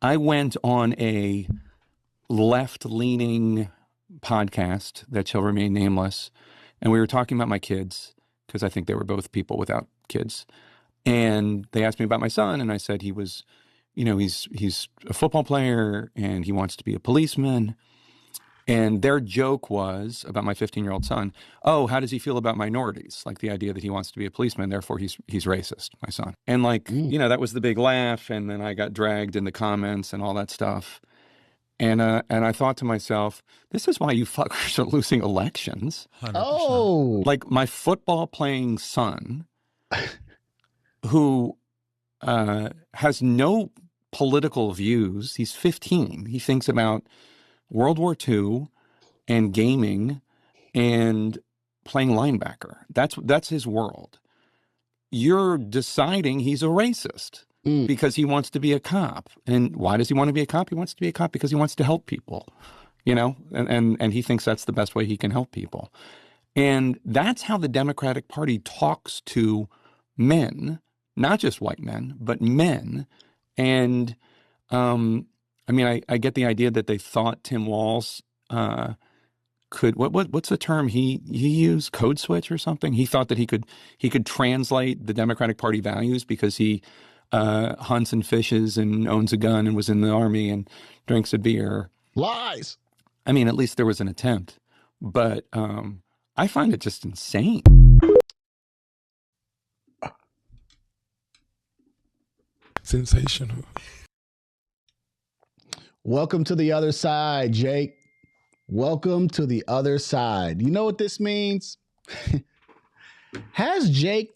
I went on a left-leaning podcast that shall remain nameless, and we were talking about my kids because I think they were both people without kids. And they asked me about my son, and I said he was, he's a football player and he wants to be a policeman. And their joke was about my 15-year-old son. Oh, how does he feel about minorities? Like the idea that he wants to be a policeman, therefore he's racist, my son. And that was the big laugh. And then I got dragged in the comments and all that stuff. And I thought to myself, this is why you fuckers are losing elections. 100%. Oh, Like my football playing son, who has no political views. He's 15. He thinks about World War II and gaming and playing linebacker. That's his world. You're deciding he's a racist because he wants to be a cop. And why does he want to be a cop? He wants to be a cop because he wants to help people, and he thinks that's the best way he can help people. And that's how the Democratic Party talks to men, not just white men, but men. And I get the idea that they thought Tim Walz could what's the term he used, code switch or something. He thought that he could translate the Democratic Party values because he hunts and fishes and owns a gun and was in the army and drinks a beer. lies. I mean, at least there was an attempt, but I find it just insane. Sensational. Welcome to the other side, Jake. Welcome to the other side. You know what this means? Has fake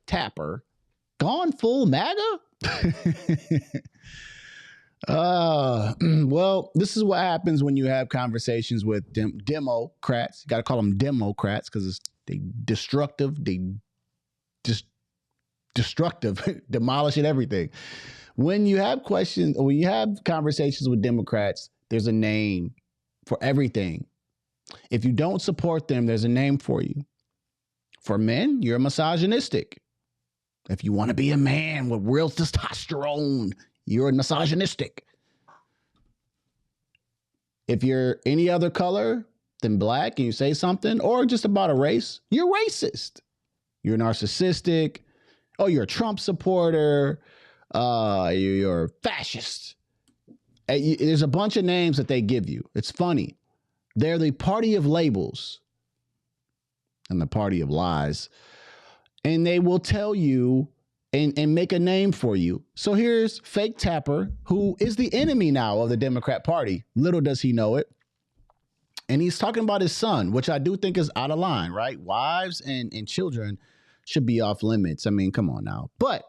Tapper gone full MAGA? Well, this is what happens when you have conversations with Democrats. You got to call them Democrats because they destructive, demolishing everything. When you have conversations with Democrats, there's a name for everything. If you don't support them, there's a name for you. For men, you're misogynistic. If you want to be a man with real testosterone, you're misogynistic. If you're any other color than black and you say something, or just about a race, you're racist. You're narcissistic. Oh, you're a Trump supporter. You're fascist. There's a bunch of names that they give you. It's funny. They're the party of labels and the party of lies. And they will tell you and make a name for you. So here's fake Tapper, who is the enemy now of the Democrat Party. Little does he know it. And he's talking about his son, which I do think is out of line, right? Wives and children should be off limits. I mean, come on now. But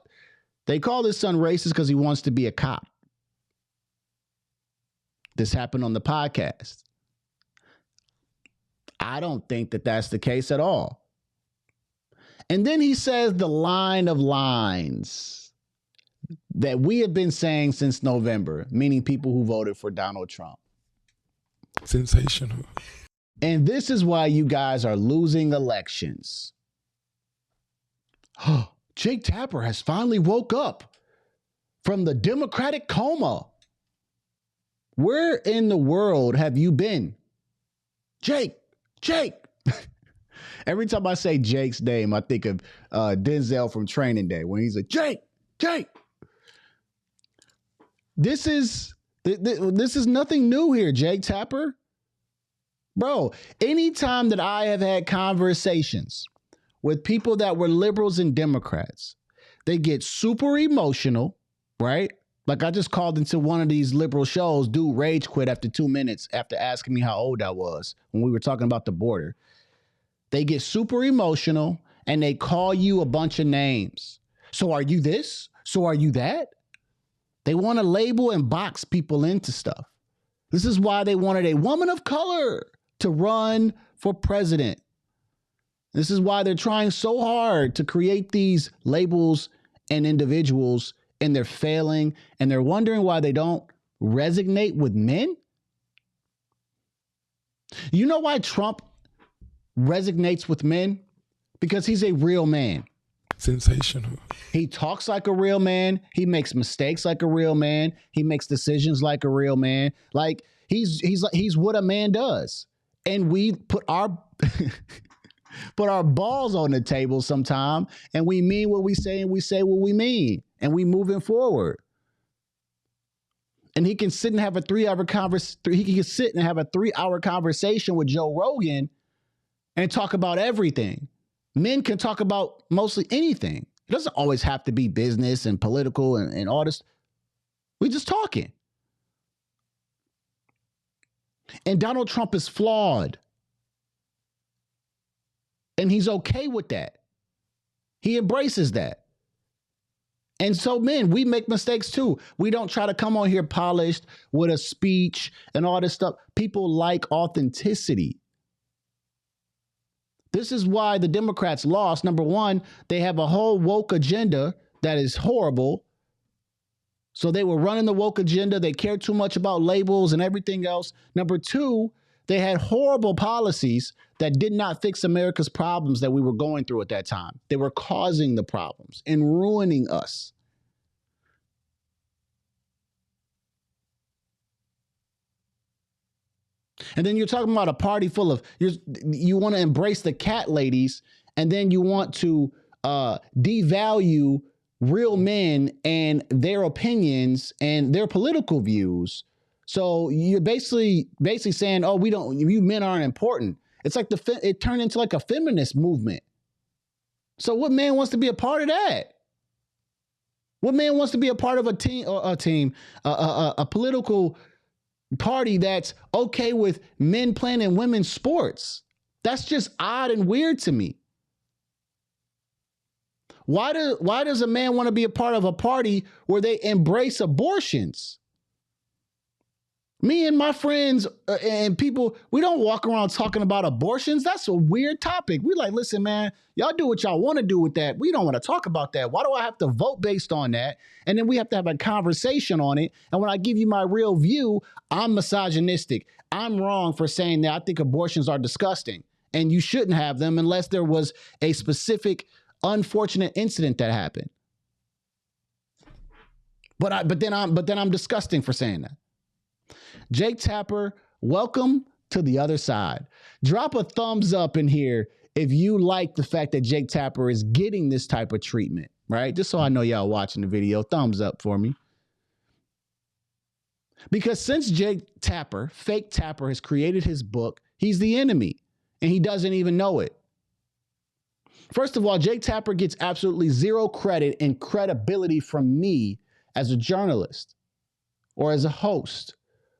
they call his son racist because he wants to be a cop. This happened on the podcast. I don't think that that's the case at all. And then he says the line of lines that we have been saying since November, meaning people who voted for Donald Trump. Sensational. And this is why you guys are losing elections. Jake Tapper has finally woke up from the Democratic coma. Where in the world have you been? Jake. Every time I say Jake's name, I think of Denzel from Training Day when he's like, Jake. This is nothing new here, Jake Tapper. Bro, anytime that I have had conversations with people that were liberals and Democrats, they get super emotional, right? Like I just called into one of these liberal shows, dude rage quit after 2 minutes after asking me how old I was when we were talking about the border. They get super emotional and they call you a bunch of names. So are you this? So are you that? They want to label and box people into stuff. This is why they wanted a woman of color to run for president. This is why they're trying so hard to create these labels and individuals, and they're failing, and they're wondering why they don't resonate with men. You know why Trump resonates with men? Because he's a real man. Sensational. He talks like a real man. He makes mistakes like a real man. He makes decisions like a real man. Like he's what a man does. And we put our put our balls on the table sometime, and we mean what we say, and we say what we mean, and we moving forward. And he can sit and have a 3-hour conversation. He can sit and have a 3-hour conversation with Joe Rogan and talk about everything. Men can talk about mostly anything. It doesn't always have to be business and political and all this. We just talking. And Donald Trump is flawed. And he's okay with that. He embraces that. And so, men, we make mistakes too. We don't try to come on here polished with a speech and all this stuff. People like authenticity. This is why the Democrats lost. Number one, they have a whole woke agenda that is horrible. So they were running the woke agenda. They cared too much about labels and everything else. Number two, they had horrible policies that did not fix America's problems that we were going through at that time. They were causing the problems and ruining us. And then you're talking about a party full of, you want to embrace the cat ladies, and then you want to devalue real men and their opinions and their political views. So you're basically saying, oh, you men aren't important. It's like it turned into like a feminist movement. So what man wants to be a part of that? What man wants to be a part of a political party that's okay with men playing in women's sports? That's just odd and weird to me. Why does a man want to be a part of a party where they embrace abortions? Me and my friends and people, we don't walk around talking about abortions. That's a weird topic. We like, listen, man, y'all do what y'all want to do with that. We don't want to talk about that. Why do I have to vote based on that? And then we have to have a conversation on it. And when I give you my real view, I'm misogynistic. I'm wrong for saying that I think abortions are disgusting and you shouldn't have them unless there was a specific unfortunate incident that happened. But then I'm disgusting for saying that. Jake Tapper, welcome to the other side. Drop a thumbs up in here if you like the fact that Jake Tapper is getting this type of treatment, right? Just so I know y'all watching the video, thumbs up for me. Because since Jake Tapper, Fake Tapper, has created his book, he's the enemy, and he doesn't even know it. First of all, Jake Tapper gets absolutely zero credit and credibility from me as a journalist or as a host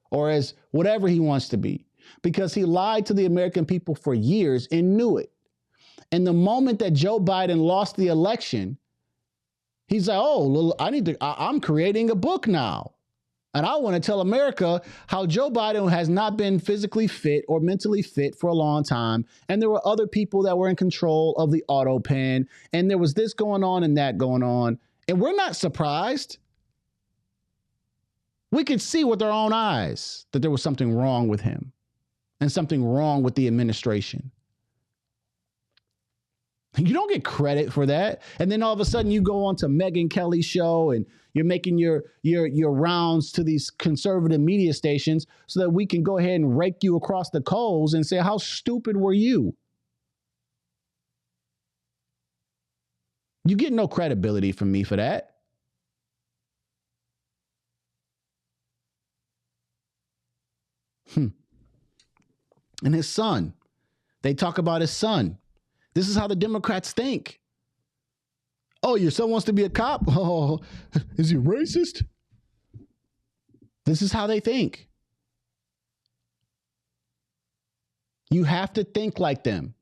or as whatever he wants to be, because he lied to the American people for years and knew it. And the moment that Joe Biden lost the election, he's like, oh, I'm creating a book now. And I want to tell America how Joe Biden has not been physically fit or mentally fit for a long time. And there were other people that were in control of the auto pen. And there was this going on and that going on. And we're not surprised. We could see with our own eyes that there was something wrong with him and something wrong with the administration. You don't get credit for that. And then all of a sudden you go on to Megyn Kelly's show and you're making your rounds to these conservative media stations so that we can go ahead and rake you across the coals and say, how stupid were you? You get no credibility from me for that. And his son, they talk about his son. This is how the Democrats think. Oh, your son wants to be a cop? Oh, is he racist? This is how they think. You have to think like them.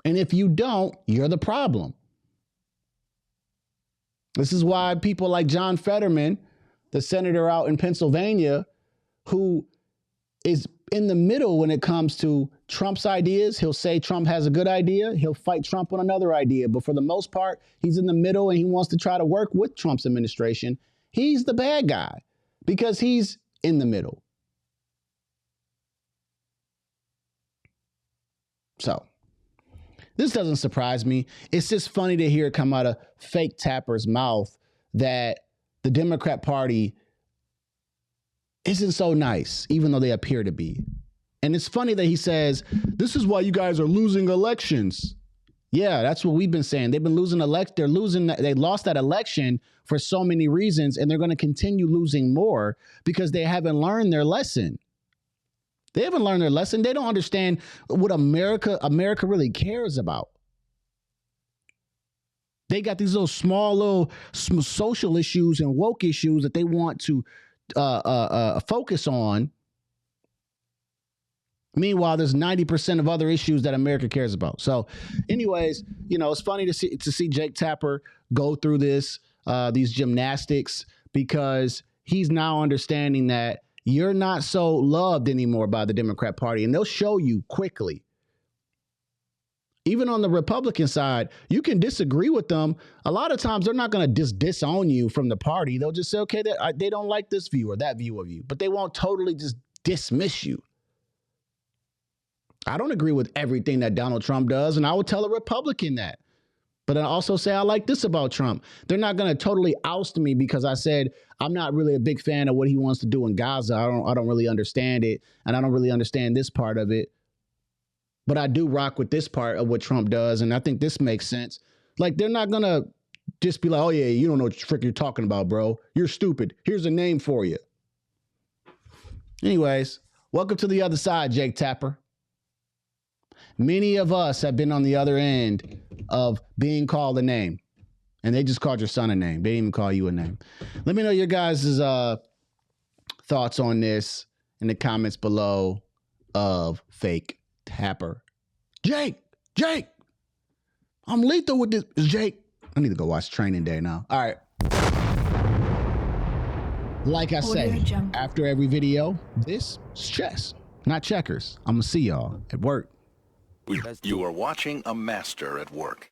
And if you don't, you're the problem. This is why people like John Fetterman, the senator out in Pennsylvania, who is in the middle when it comes to Trump's ideas. He'll say Trump has a good idea. He'll fight Trump on another idea. But for the most part, he's in the middle and he wants to try to work with Trump's administration. He's the bad guy because he's in the middle. So this doesn't surprise me. It's just funny to hear it come out of fake Tapper's mouth that the Democrat Party isn't so nice, even though they appear to be. And it's funny that he says, this is why you guys are losing elections. Yeah, that's what we've been saying. They've been losing they lost that election for so many reasons, and they're going to continue losing more because they haven't learned their lesson. They haven't learned their lesson. They don't understand what America really cares about. They got these little social issues and woke issues that they want to focus on. Meanwhile, there's 90% of other issues that America cares about. So anyways, it's funny to see Jake Tapper go through these gymnastics, because he's now understanding that you're not so loved anymore by the Democrat Party, and they'll show you quickly. Even on the Republican side, you can disagree with them. A lot of times they're not going to just disown you from the party. They'll just say, okay, they don't like this view or that view of you, but they won't totally just dismiss you. I don't agree with everything that Donald Trump does, and I would tell a Republican that. But I also say I like this about Trump. They're not going to totally oust me because I said I'm not really a big fan of what he wants to do in Gaza. I don't really understand it, and I don't really understand this part of it. But I do rock with this part of what Trump does, and I think this makes sense. Like, they're not going to just be like, oh, yeah, you don't know what the frick you're talking about, bro. You're stupid. Here's a name for you. Anyways, welcome to the other side, Jake Tapper. Many of us have been on the other end of being called a name, and they just called your son a name. They didn't even call you a name. Let me know your guys' thoughts on this in the comments below of fake Tapper. Jake, I'm lethal with this. Jake, I need to go watch Training Day now. All right. Like I say, after every video, this is chess, not checkers. I'm going to see y'all at work. You are watching a master at work.